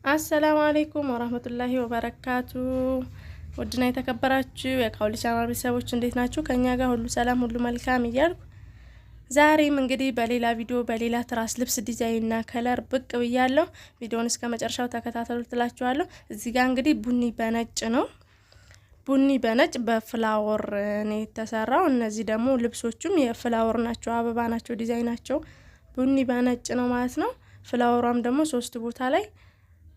አሰላሙ አለይኩም ወራህመቱላሂ ወበረካቱ። ወድና የተከበራችሁ የካውሊ ቻናል ቤተሰቦች እንዴት ናችሁ? ከኛ ጋር ሁሉ ሰላም ሁሉ መልካም እያልኩ ዛሬም እንግዲህ በሌላ ቪዲዮ በሌላ ትራስ ልብስ ዲዛይን እና ከለር ብቅ ብያለሁ። ቪዲዮውን እስከ መጨረሻው ተከታተሉ ትላችኋለሁ። እዚህ ጋር እንግዲህ ቡኒ በነጭ ነው። ቡኒ በነጭ በፍላወር ነው የተሰራው። እነዚህ ደግሞ ልብሶቹም የፍላወር ናቸው፣ አበባ ናቸው፣ ዲዛይናቸው ቡኒ በነጭ ነው ማለት ነው። ፍላወሯም ደግሞ 3 ቦታ ላይ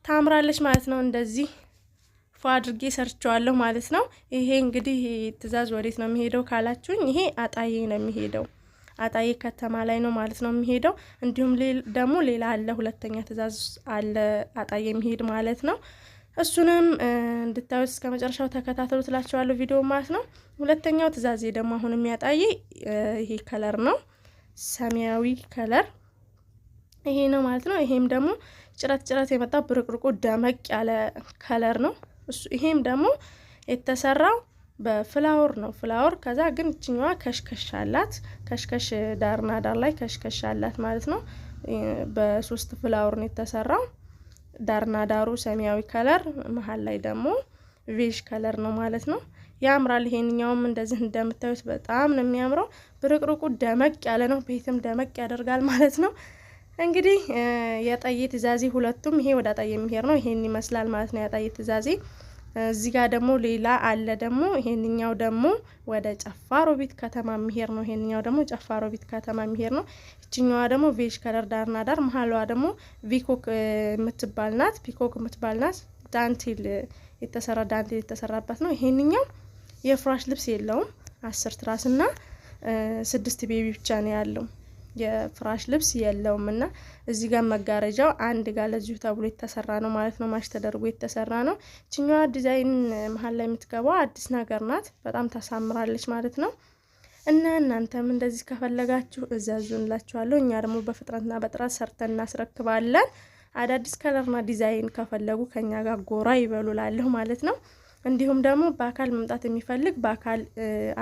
ታምራለች ማለት ነው። እንደዚህ ፏ አድርጌ ሰርቻለሁ ማለት ነው። ይሄ እንግዲህ ትዕዛዝ ወዴት ነው የሚሄደው ካላችሁኝ፣ ይሄ አጣዬ ነው የሚሄደው። አጣዬ ከተማ ላይ ነው ማለት ነው የሚሄደው። እንዲሁም ደግሞ ሌላ አለ፣ ሁለተኛ ትዕዛዝ አለ አጣዬ የሚሄድ ማለት ነው። እሱንም እንድታዩት እስከ መጨረሻው ተከታተሉ ትላችኋለሁ ቪዲዮ ማለት ነው። ሁለተኛው ትዕዛዝ ደግሞ አሁን የሚያጣዬ ይሄ ከለር ነው፣ ሰማያዊ ከለር ይሄ ነው ማለት ነው። ይሄም ደግሞ ጭረት የመጣ ብርቅርቁ ደመቅ ያለ ከለር ነው እሱ። ይሄም ደግሞ የተሰራው በፍላወር ነው። ፍላወር ከዛ ግን እችኛዋ ከሽከሽ አላት። ከሽከሽ ዳርና ዳር ላይ ከሽከሽ አላት ማለት ነው። በ3 ፍላወር ነው የተሰራው። ዳርና ዳሩ ሰማያዊ ከለር፣ መሀል ላይ ደግሞ ቬጅ ከለር ነው ማለት ነው። ያምራል። ይሄንኛውም እንደዚህ እንደምታዩት በጣም ነው የሚያምረው። ብርቅርቁ ደመቅ ያለ ነው፣ ቤትም ደመቅ ያደርጋል ማለት ነው። እንግዲህ የአጣዬ ትዕዛዜ ሁለቱም ይሄ ወደ አጣዬ የሚሄድ ነው። ይሄን ይመስላል ማለት ነው የአጣዬ ትዕዛዜ። እዚህ ጋር ደግሞ ሌላ አለ ደግሞ። ይሄንኛው ደግሞ ወደ ጨፋ ሮቢት ከተማ የሚሄድ ነው። ይሄንኛው ደግሞ ጨፋ ሮቢት ከተማ የሚሄድ ነው። እቺኛዋ ደግሞ ቬጅ ከለር ዳርና ዳር፣ መሀሏ ደግሞ ቪኮክ የምትባል ናት። ፒኮክ የምትባል ናት። ዳንቴል የተሰራ ዳንቴል የተሰራበት ነው። ይሄንኛው የፍራሽ ልብስ የለውም። 10 ትራስና 6 ቤቢ ብቻ ነው ያለው። የፍራሽ ልብስ የለውም እና እዚህ ጋር መጋረጃው አንድ ጋር ለዚሁ ተብሎ የተሰራ ነው ማለት ነው። ማሽ ተደርጎ የተሰራ ነው። እቺኛዋ ዲዛይን መሀል ላይ የምትገባው አዲስ ነገር ናት። በጣም ታሳምራለች ማለት ነው። እና እናንተም እንደዚህ ከፈለጋችሁ እዘዙንላችኋለሁ። እኛ ደግሞ በፍጥነትና በጥራት ሰርተን እናስረክባለን። አዳዲስ ከለርና ዲዛይን ከፈለጉ ከኛ ጋር ጎራ ይበሉላለሁ ማለት ነው። እንዲሁም ደግሞ በአካል መምጣት የሚፈልግ በአካል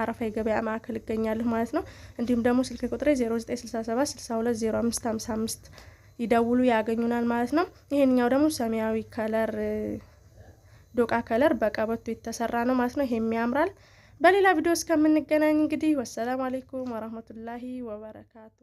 አረፋ የገበያ ማዕከል ይገኛለሁ ማለት ነው። እንዲሁም ደግሞ ስልክ ቁጥሬ 0967 620555 ይደውሉ ያገኙናል ማለት ነው። ይሄንኛው ደግሞ ሰማያዊ ከለር ዶቃ ከለር በቀበቶ የተሰራ ነው ማለት ነው። ይሄም ያምራል። በሌላ ቪዲዮ እስከምንገናኝ እንግዲህ ወሰላም አለይኩም ወራህመቱላሂ ወበረካቱ።